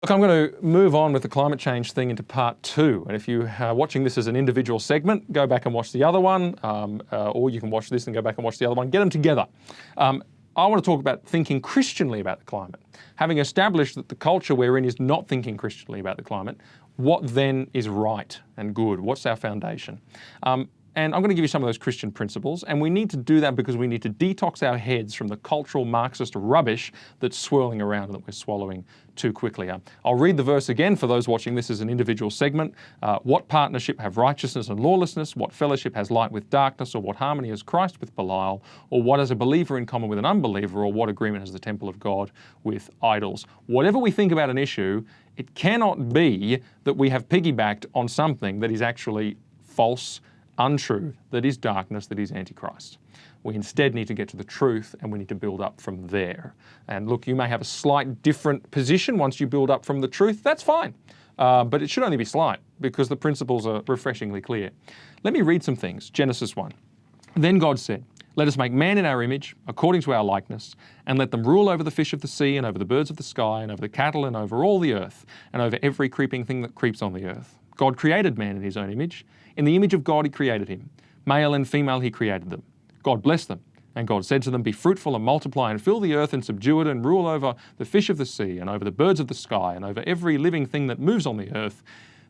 Look, I'm going to move on with the climate change thing into part 2. And if you are watching this as an individual segment, go back and watch the other one, or you can watch this and go back and watch the other one. Get them together. I want to talk about thinking Christianly about the climate. Having established that the culture we're in is not thinking Christianly about the climate, what then is right and good? What's our foundation? And I'm going to give you some of those Christian principles, and we need to do that because we need to detox our heads from the cultural Marxist rubbish that's swirling around and that we're swallowing too quickly. I'll read the verse again for those watching this as an individual segment. What partnership have righteousness and lawlessness? What fellowship has light with darkness? Or what harmony has Christ with Belial? Or what has a believer in common with an unbeliever? Or what agreement has the temple of God with idols? Whatever we think about an issue, it cannot be that we have piggybacked on something that is actually false, untrue, that is darkness, that is Antichrist. We instead need to get to the truth, and we need to build up from there. And look, you may have a slight different position once you build up from the truth. That's fine. But it should only be slight because the principles are refreshingly clear. Let me read some things. Genesis 1. Then God said, "Let us make man in our image, according to our likeness, and let them rule over the fish of the sea, and over the birds of the sky, and over the cattle, and over all the earth, and over every creeping thing that creeps on the earth." God created man in his own image. In the image of God he created him. Male and female he created them. God blessed them. And God said to them, "Be fruitful and multiply and fill the earth and subdue it and rule over the fish of the sea and over the birds of the sky and over every living thing that moves on the earth."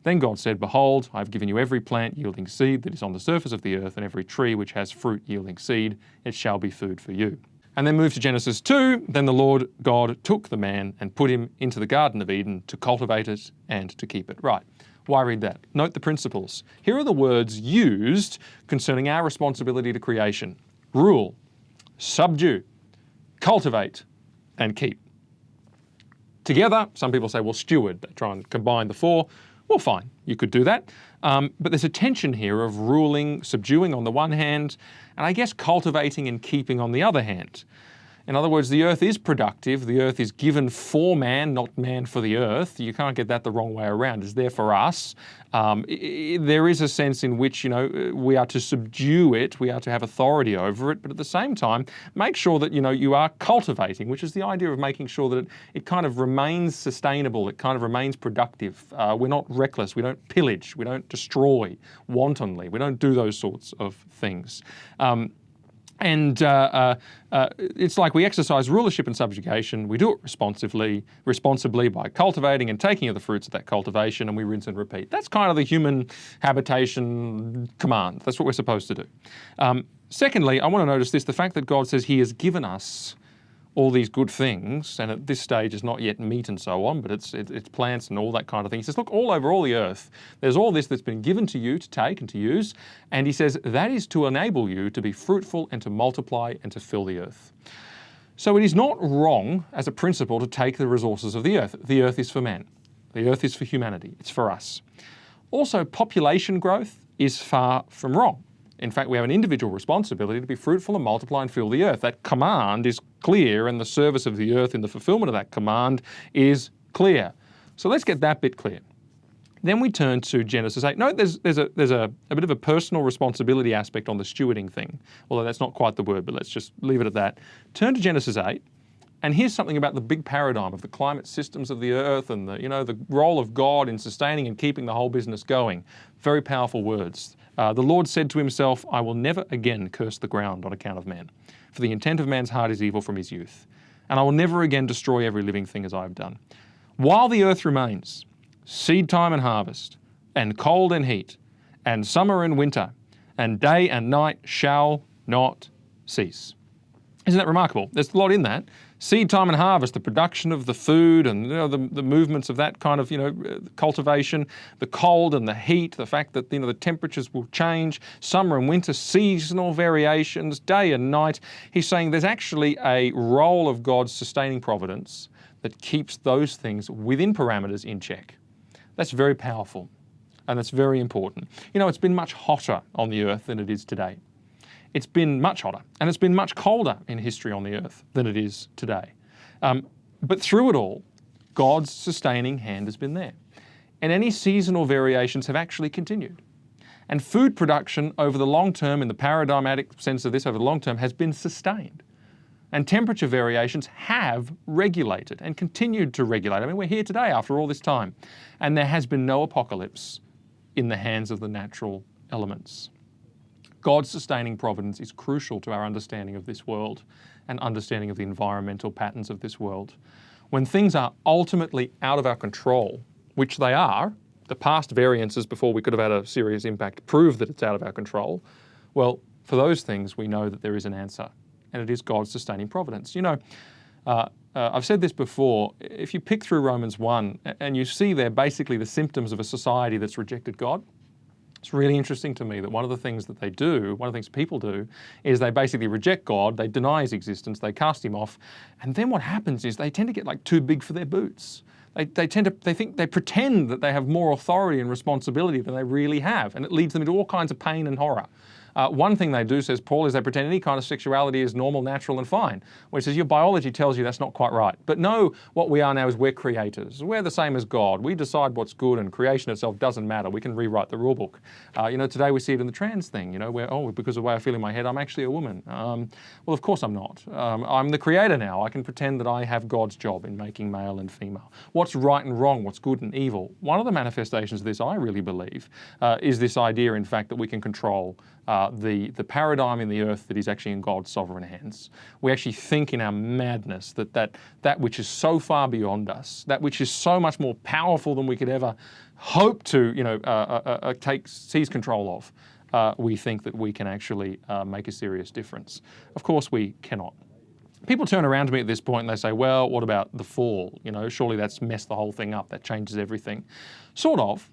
Then God said, "Behold, I have given you every plant yielding seed that is on the surface of the earth and every tree which has fruit yielding seed. It shall be food for you." And then move to Genesis 2. Then the Lord God took the man and put him into the Garden of Eden to cultivate it and to keep it. Right. Why read that? Note the principles. Here are the words used concerning our responsibility to creation. Rule, subdue, cultivate, and keep. Together, some people say, well, steward. They try and combine the four. Well, fine, you could do that. But there's a tension here of ruling, subduing on the one hand, and I guess cultivating and keeping on the other hand. In other words, the earth is productive. The earth is given for man, not man for the earth. You can't get that the wrong way around. It's there for us. There is a sense in which, we are to subdue it. We are to have authority over it. But at the same time, make sure that, you are cultivating, which is the idea of making sure that it kind of remains sustainable. It kind of remains productive. We're not reckless. We don't pillage. We don't destroy wantonly. We don't do those sorts of things. It's like we exercise rulership and subjugation. We do it responsibly by cultivating and taking of the fruits of that cultivation, and we rinse and repeat. That's kind of the human habitation command. That's what we're supposed to do. Secondly, I want to notice this, the fact that God says he has given us all these good things, and at this stage it's not yet meat and so on, but it's plants and all that kind of thing. He says, look, all over all the earth, there's all this that's been given to you to take and to use, and he says that is to enable you to be fruitful and to multiply and to fill the earth. So it is not wrong as a principle to take the resources of the earth. The earth is for man. The earth is for humanity. It's for us. Also, population growth is far from wrong. In fact, we have an individual responsibility to be fruitful and multiply and fill the earth. That command is clear, and the service of the earth in the fulfillment of that command is clear. So let's get that bit clear. Then we turn to Genesis 8. Note there's a bit of a personal responsibility aspect on the stewarding thing, although that's not quite the word, but let's just leave it at that. Turn to Genesis 8. And here's something about the big paradigm of the climate systems of the earth and the role of God in sustaining and keeping the whole business going. Very powerful words. The Lord said to himself, "I will never again curse the ground on account of man, for the intent of man's heart is evil from his youth. And I will never again destroy every living thing as I have done. While the earth remains, seed time and harvest, and cold and heat, and summer and winter, and day and night shall not cease." Isn't that remarkable? There's a lot in that. Seed time and harvest, the production of the food and the movements of that kind of cultivation, the cold and the heat, the fact that the temperatures will change, summer and winter, seasonal variations, day and night. He's saying there's actually a role of God's sustaining providence that keeps those things within parameters in check. That's very powerful, and that's very important. It's been much hotter on the earth than it is today. It's been much hotter, and it's been much colder in history on the earth than it is today. But through it all, God's sustaining hand has been there. And any seasonal variations have actually continued. And food production over the long term, in the paradigmatic sense of this, over the long term, has been sustained. And temperature variations have regulated and continued to regulate. I mean, we're here today after all this time. And there has been no apocalypse in the hands of the natural elements. God's sustaining providence is crucial to our understanding of this world and understanding of the environmental patterns of this world. When things are ultimately out of our control, which they are, the past variances before we could have had a serious impact prove that it's out of our control, well, for those things we know that there is an answer, and it is God's sustaining providence. You know, I've said this before, if you pick through Romans 1 and you see there basically the symptoms of a society that's rejected God, it's really interesting to me that one of the things that they do, one of the things people do, is they basically reject God, they deny his existence, they cast him off, and then what happens is they tend to get like too big for their boots. They pretend that they have more authority and responsibility than they really have, and it leads them into all kinds of pain and horror. One thing they do, says Paul, is they pretend any kind of sexuality is normal, natural and fine. Where he says your biology tells you that's not quite right. But no, what we are now is we're creators. We're the same as God. We decide what's good, and creation itself doesn't matter. We can rewrite the rule book. You know, today we see it in the trans thing, you know, where, oh, because of the way I feel in my head, I'm actually a woman. Well, of course I'm not. I'm the creator now. I can pretend that I have God's job in making male and female. What's right and wrong, what's good and evil. One of the manifestations of this, I really believe, is this idea, in fact, that we can control the paradigm in the earth that is actually in God's sovereign hands. We actually think in our madness that which is so far beyond us, that which is so much more powerful than we could ever hope to, you know, seize control of, we think that we can actually make a serious difference. Of course we cannot. People turn around to me at this point and they say, well, what about the fall? You know, surely that's messed the whole thing up. That changes everything. Sort of.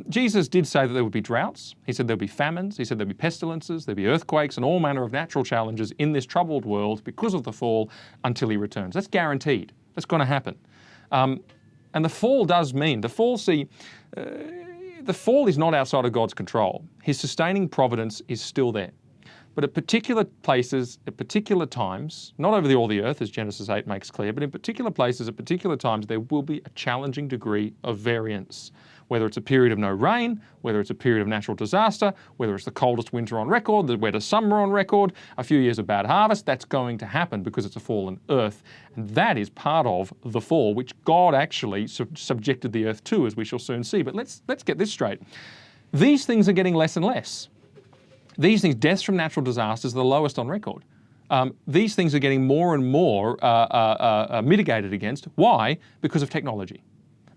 Jesus did say that there would be droughts. He said there'd be famines. He said there'd be pestilences, there'd be earthquakes and all manner of natural challenges in this troubled world because of the fall until he returns. That's guaranteed. That's going to happen. And the fall does mean, the fall is not outside of God's control. His sustaining providence is still there. But at particular places, at particular times, not over all the earth, as Genesis 8 makes clear, but in particular places, at particular times, there will be a challenging degree of variance. Whether it's a period of no rain, whether it's a period of natural disaster, whether it's the coldest winter on record, the wettest summer on record, a few years of bad harvest, that's going to happen because it's a fallen earth. And that is part of the fall, which God actually subjected the earth to, as we shall soon see. But let's get this straight. These things are getting less and less. These things, deaths from natural disasters, are the lowest on record. These things are getting more and more mitigated against. Why? Because of technology,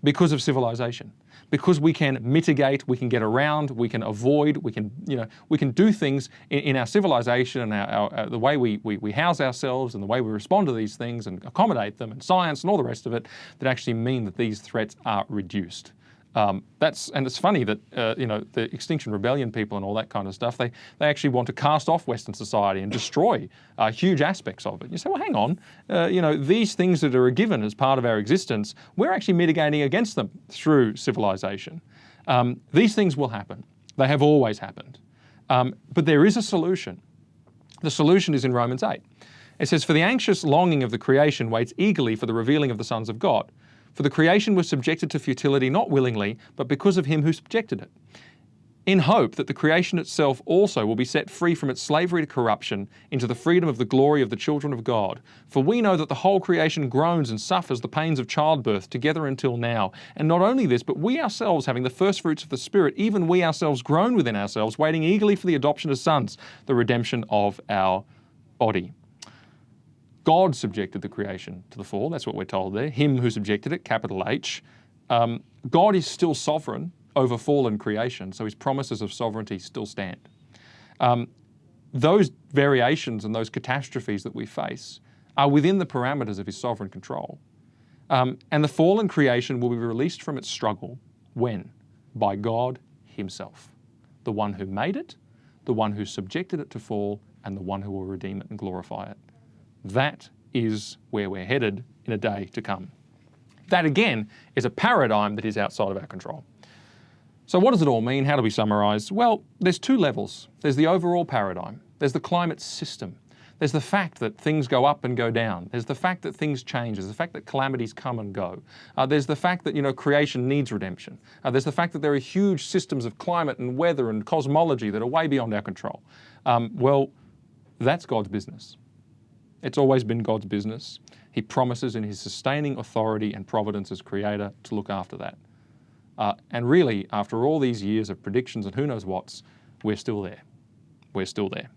because of civilization, because we can mitigate, we can get around, we can avoid, we can do things in our civilization and the way we house ourselves and the way we respond to these things and accommodate them and science and all the rest of it that actually mean that these threats are reduced. And it's funny that the Extinction Rebellion people and all that kind of stuff, they actually want to cast off Western society and destroy huge aspects of it. You say, well, hang on, these things that are a given as part of our existence, we're actually mitigating against them through civilization. These things will happen. They have always happened. But there is a solution. The solution is in Romans 8. It says, for the anxious longing of the creation waits eagerly for the revealing of the sons of God. For the creation was subjected to futility not willingly, but because of him who subjected it, in hope that the creation itself also will be set free from its slavery to corruption into the freedom of the glory of the children of God. For we know that the whole creation groans and suffers the pains of childbirth together until now. And not only this, but we ourselves, having the first fruits of the Spirit, even we ourselves groan within ourselves, waiting eagerly for the adoption as sons, the redemption of our body. God subjected the creation to the fall. That's what we're told there. Him who subjected it, capital H. God is still sovereign over fallen creation, so his promises of sovereignty still stand. Those variations and those catastrophes that we face are within the parameters of his sovereign control. And the fallen creation will be released from its struggle when? By God himself. The one who made it, the one who subjected it to fall, and the one who will redeem it and glorify it. That is where we're headed in a day to come. That again is a paradigm that is outside of our control. So what does it all mean? How do we summarise? Well, there's two levels. There's the overall paradigm. There's the climate system. There's the fact that things go up and go down. There's the fact that things change. There's the fact that calamities come and go. There's the fact that creation needs redemption. There's the fact that there are huge systems of climate and weather and cosmology that are way beyond our control. Well, that's God's business. It's always been God's business. He promises in his sustaining authority and providence as creator to look after that. And really, after all these years of predictions and who knows what's, we're still there. We're still there.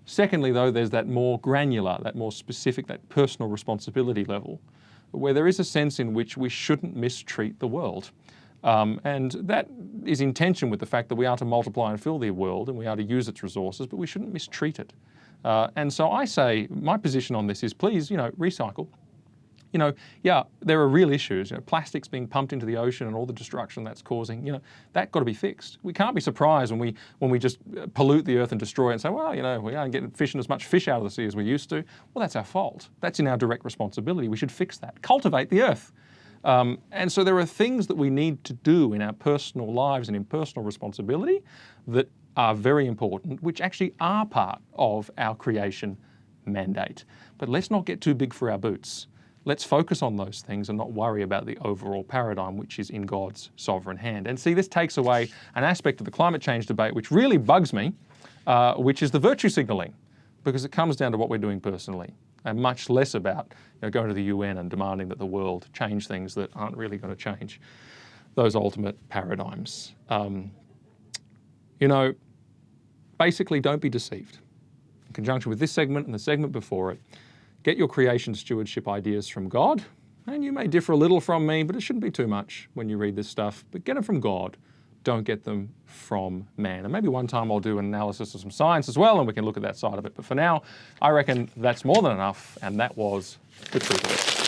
Secondly, though, there's that more granular, that more specific, that personal responsibility level, where there is a sense in which we shouldn't mistreat the world. And that is in tension with the fact that we are to multiply and fill the world and we are to use its resources, but we shouldn't mistreat it. And so I say, my position on this is please, recycle. Yeah, there are real issues. Plastics being pumped into the ocean and all the destruction that's causing, that got to be fixed. We can't be surprised when we just pollute the earth and destroy it and say, well, we aren't getting fishing as much fish out of the sea as we used to. Well, that's our fault. That's in our direct responsibility. We should fix that. Cultivate the earth. And so there are things that we need to do in our personal lives and in personal responsibility that are very important, which actually are part of our creation mandate. But let's not get too big for our boots. Let's focus on those things and not worry about the overall paradigm, which is in God's sovereign hand. And see, this takes away an aspect of the climate change debate which really bugs me, which is the virtue signalling, because it comes down to what we're doing personally, and much less about going to the UN and demanding that the world change things that aren't really going to change those ultimate paradigms. Basically, don't be deceived. In conjunction with this segment and the segment before it, get your creation stewardship ideas from God, and you may differ a little from me, but it shouldn't be too much when you read this stuff, but get them from God. Don't get them from man. And maybe one time I'll do an analysis of some science as well, and we can look at that side of it. But for now, I reckon that's more than enough, and that was the truth of it.